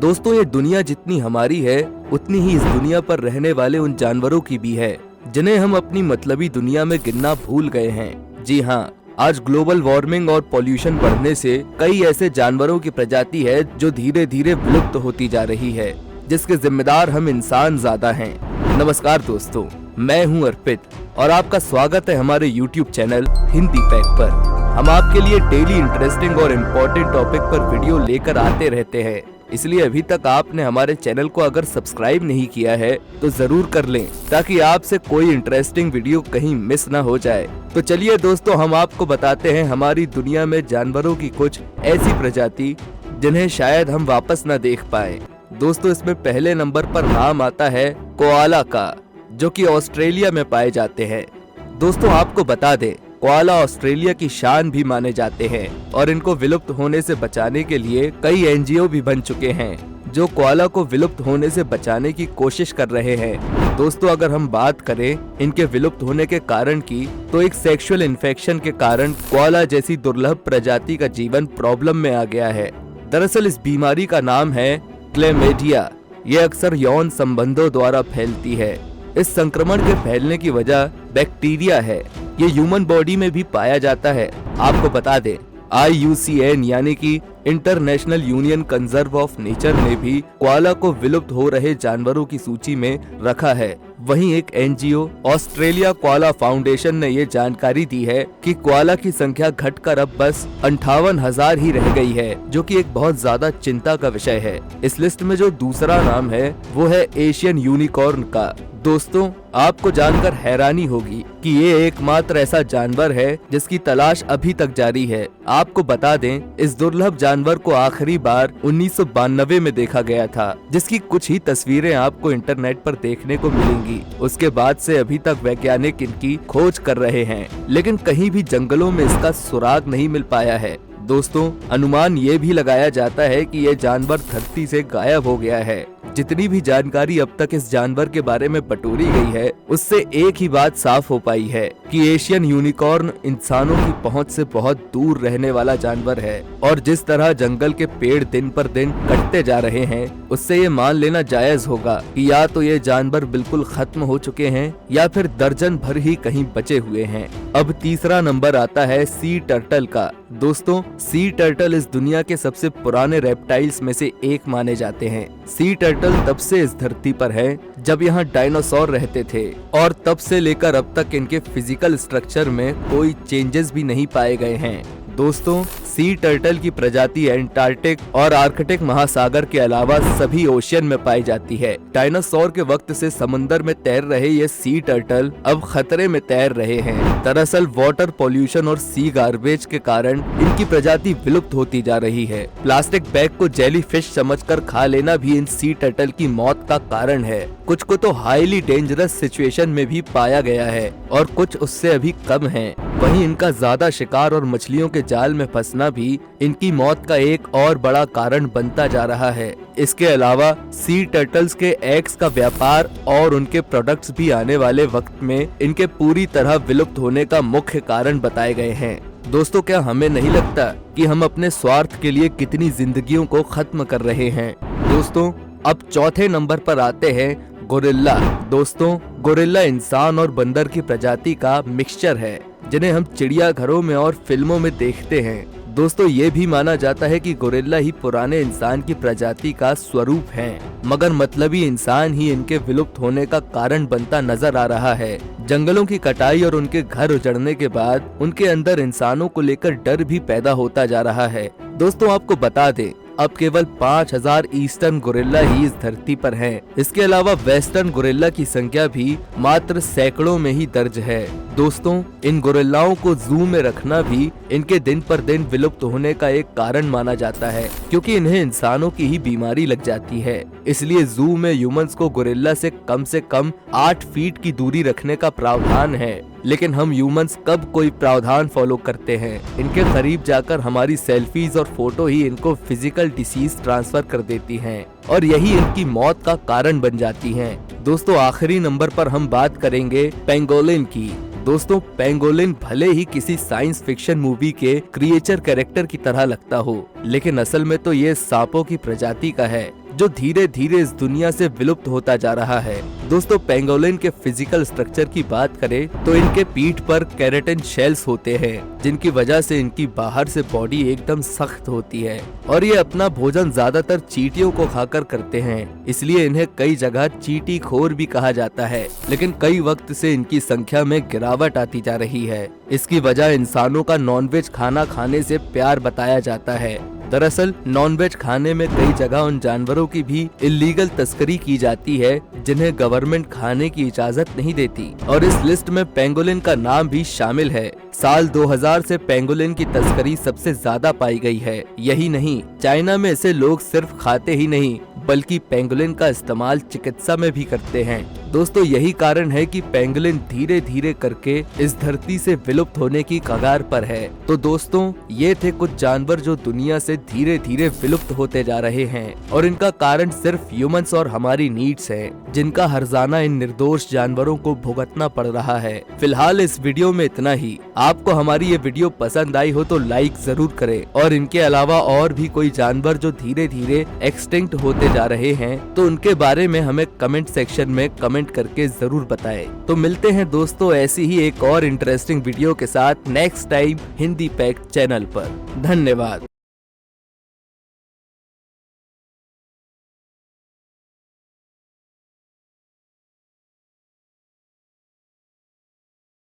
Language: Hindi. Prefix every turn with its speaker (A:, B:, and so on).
A: दोस्तों ये दुनिया जितनी हमारी है उतनी ही इस दुनिया पर रहने वाले उन जानवरों की भी है जिन्हें हम अपनी मतलबी दुनिया में गिनना भूल गए हैं। जी हाँ, आज ग्लोबल वार्मिंग और पॉल्यूशन बढ़ने से कई ऐसे जानवरों की प्रजाति है जो धीरे धीरे विलुप्त होती जा रही है, जिसके जिम्मेदार हम इंसान ज्यादा हैं। नमस्कार दोस्तों, मैं हूं अर्पित और आपका स्वागत है हमारे YouTube चैनल हिंदी पैक पर। हम आपके लिए डेली इंटरेस्टिंग और इम्पोर्टेंट टॉपिक पर वीडियो लेकर आते रहते हैं, इसलिए अभी तक आपने हमारे चैनल को अगर सब्सक्राइब नहीं किया है तो जरूर कर लें ताकि आपसे कोई इंटरेस्टिंग वीडियो कहीं मिस ना हो जाए। तो चलिए दोस्तों, हम आपको बताते हैं हमारी दुनिया में जानवरों की कुछ ऐसी प्रजाति जिन्हें शायद हम वापस न देख पाए। दोस्तों, इसमें पहले नंबर पर नाम आता है कोआला का, जो कि ऑस्ट्रेलिया में पाए जाते हैं। दोस्तों, आपको बता दें, कोआला ऑस्ट्रेलिया की शान भी माने जाते हैं और इनको विलुप्त होने से बचाने के लिए कई एनजीओ भी बन चुके हैं जो कोआला को विलुप्त होने से बचाने की कोशिश कर रहे हैं। दोस्तों, अगर हम बात करें इनके विलुप्त होने के कारण की, तो एक सेक्सुअल इन्फेक्शन के कारण कोआला जैसी दुर्लभ प्रजाति का जीवन प्रॉब्लम में आ गया है। दरअसल इस बीमारी का नाम है क्लेमिडिया। ये अक्सर यौन संबंधों द्वारा फैलती है। इस संक्रमण के फैलने की वजह बैक्टीरिया है। ये ह्यूमन बॉडी में भी पाया जाता है। आपको बता दें, IUCN यानी कि international union conserve of nature ने भी कोआला को विलुप्त हो रहे जानवरों की सूची में रखा है। वहीं एक एनजीओ ऑस्ट्रेलिया कोआला फाउंडेशन ने ये जानकारी दी है कि कोआला की संख्या घटकर अब बस 58,000 ही रह गई है, जो कि एक बहुत ज्यादा चिंता का विषय है। इस लिस्ट में जो दूसरा नाम है वो है एशियन यूनिकॉर्न का। दोस्तों, आपको जानकर हैरानी होगी कि ये एकमात्र ऐसा जानवर है जिसकी तलाश अभी तक जारी है। आपको बता दें, इस दुर्लभ जानवर को आखिरी बार 1992 में देखा गया था, जिसकी कुछ ही तस्वीरें आपको इंटरनेट पर देखने को मिलेंगी। उसके बाद से अभी तक वैज्ञानिक इनकी खोज कर रहे हैं, लेकिन कहीं भी जंगलों में इसका सुराग नहीं मिल पाया है। दोस्तों, अनुमान ये भी लगाया जाता है कि ये जानवर धरती से गायब हो गया है। जितनी भी जानकारी अब तक इस जानवर के बारे में बटोरी गई है, उससे एक ही बात साफ हो पाई है कि एशियन यूनिकॉर्न इंसानों की पहुंच से बहुत दूर रहने वाला जानवर है। और जिस तरह जंगल के पेड़ दिन पर दिन कटते जा रहे हैं, उससे ये मान लेना जायज होगा कि या तो ये जानवर बिल्कुल खत्म हो चुके हैं या फिर दर्जन भर ही कहीं बचे हुए हैं। अब तीसरा नंबर आता है सी टर्टल का। दोस्तों, सी टर्टल इस दुनिया के सबसे पुराने रेप्टाइल्स में से एक माने जाते हैं। सी टर्टल तब से इस धरती पर है जब यहाँ डायनासोर रहते थे, और तब से लेकर अब तक इनके फिजिकल स्ट्रक्चर में कोई चेंजेस भी नहीं पाए गए हैं। दोस्तों, सी टर्टल की प्रजाति एंटार्क्टिक और आर्कटिक महासागर के अलावा सभी ओशियन में पाई जाती है। डायनासोर के वक्त से समुद्र में तैर रहे ये सी टर्टल अब खतरे में तैर रहे हैं। दरअसल वाटर पॉल्यूशन और सी गार्बेज के कारण इनकी प्रजाति विलुप्त होती जा रही है। प्लास्टिक बैग को जेली फिश समझकर खा लेना भी इन सी टर्टल की मौत का कारण है। कुछ को तो हाईली डेंजरस सिचुएशन में भी पाया गया है और कुछ उससे अभी कम है। वहीं इनका ज्यादा शिकार और मछलियों के जाल में फंसना भी इनकी मौत का एक और बड़ा कारण बनता जा रहा है। इसके अलावा सी टर्टल्स के एग्स का व्यापार और उनके प्रोडक्ट्स भी आने वाले वक्त में इनके पूरी तरह विलुप्त होने का मुख्य कारण बताए गए हैं। दोस्तों, क्या हमें नहीं लगता कि हम अपने स्वार्थ के लिए कितनी जिंदगियों को खत्म कर रहे हैं? दोस्तों, अब चौथे नंबर पर आते हैं गोरिल्ला। दोस्तों, गोरिल्ला इंसान और बंदर की प्रजाति का मिक्सचर है जिन्हें हम चिड़ियाघरों में और फिल्मों में देखते हैं। दोस्तों, ये भी माना जाता है कि गोरिल्ला ही पुराने इंसान की प्रजाति का स्वरूप है, मगर मतलबी इंसान ही इनके विलुप्त होने का कारण बनता नजर आ रहा है। जंगलों की कटाई और उनके घर उजड़ने के बाद उनके अंदर इंसानों को लेकर डर भी पैदा होता जा रहा है। दोस्तों, आपको बता दें, अब केवल 5,000 ईस्टर्न गोरिल्ला ही इस धरती पर हैं। इसके अलावा वेस्टर्न गोरिल्ला की संख्या भी मात्र सैकड़ों में ही दर्ज है। दोस्तों, इन गोरिल्लाओं को जू में रखना भी इनके दिन पर दिन विलुप्त होने का एक कारण माना जाता है, क्योंकि इन्हें इंसानों की ही बीमारी लग जाती है। इसलिए जू में ह्यूमंस को गोरिल्ला से कम 8 फीट की दूरी रखने का प्रावधान है। लेकिन हम ह्यूमंस कब कोई प्रावधान फॉलो करते हैं? इनके करीब जाकर हमारी सेल्फीज और फोटो ही इनको फिजिकल डिसीज ट्रांसफर कर देती हैं और यही इनकी मौत का कारण बन जाती हैं। दोस्तों, आखिरी नंबर पर हम बात करेंगे पेंगोलिन की। दोस्तों, पेंगोलिन भले ही किसी साइंस फिक्शन मूवी के क्रिएचर कैरेक्टर की तरह लगता हो, लेकिन असल में तो ये सांपों की प्रजाति का है। जो धीरे धीरे इस दुनिया से विलुप्त होता जा रहा है। दोस्तों, पेंगोलिन के फिजिकल स्ट्रक्चर की बात करें तो इनके पीठ पर केराटिन शेल्स होते हैं, जिनकी वजह से इनकी बाहर से बॉडी एकदम सख्त होती है और ये अपना भोजन ज्यादातर चींटियों को खाकर करते हैं, इसलिए इन्हें कई जगह चींटी खोर भी कहा जाता है। लेकिन कई वक्त से इनकी संख्या में गिरावट आती जा रही है। इसकी वजह इंसानों का नॉनवेज खाना खाने से प्यार बताया जाता है। दरअसल नॉनवेज खाने में कई जगह उन जानवरों की भी इलीगल तस्करी की जाती है जिन्हें गवर्नमेंट खाने की इजाजत नहीं देती, और इस लिस्ट में पेंगोलिन का नाम भी शामिल है। साल 2000 से पेंगोलिन की तस्करी सबसे ज्यादा पाई गई है। यही नहीं, चाइना में इसे लोग सिर्फ खाते ही नहीं बल्कि पेंगोलिन का इस्तेमाल चिकित्सा में भी करते हैं। दोस्तों, यही कारण है कि पेंगोलिन धीरे धीरे करके इस धरती से विलुप्त होने की कगार पर है। तो दोस्तों, ये थे कुछ जानवर जो दुनिया से धीरे धीरे विलुप्त होते जा रहे हैं, और इनका कारण सिर्फ ह्यूमंस और हमारी नीड्स है, जिनका हर्जाना इन निर्दोष जानवरों को भुगतना पड़ रहा है। फिलहाल इस वीडियो में इतना ही। आपको हमारी ये वीडियो पसंद आई हो तो लाइक जरूर करें, और इनके अलावा और भी कोई जानवर जो धीरे धीरे एक्सटिंक्ट होते जा रहे हैं तो उनके बारे में हमें कमेंट सेक्शन में कमेंट करके जरूर बताएं। तो मिलते हैं दोस्तों ऐसी ही एक और इंटरेस्टिंग वीडियो के साथ next time Hindi fact channel पर। धन्यवाद।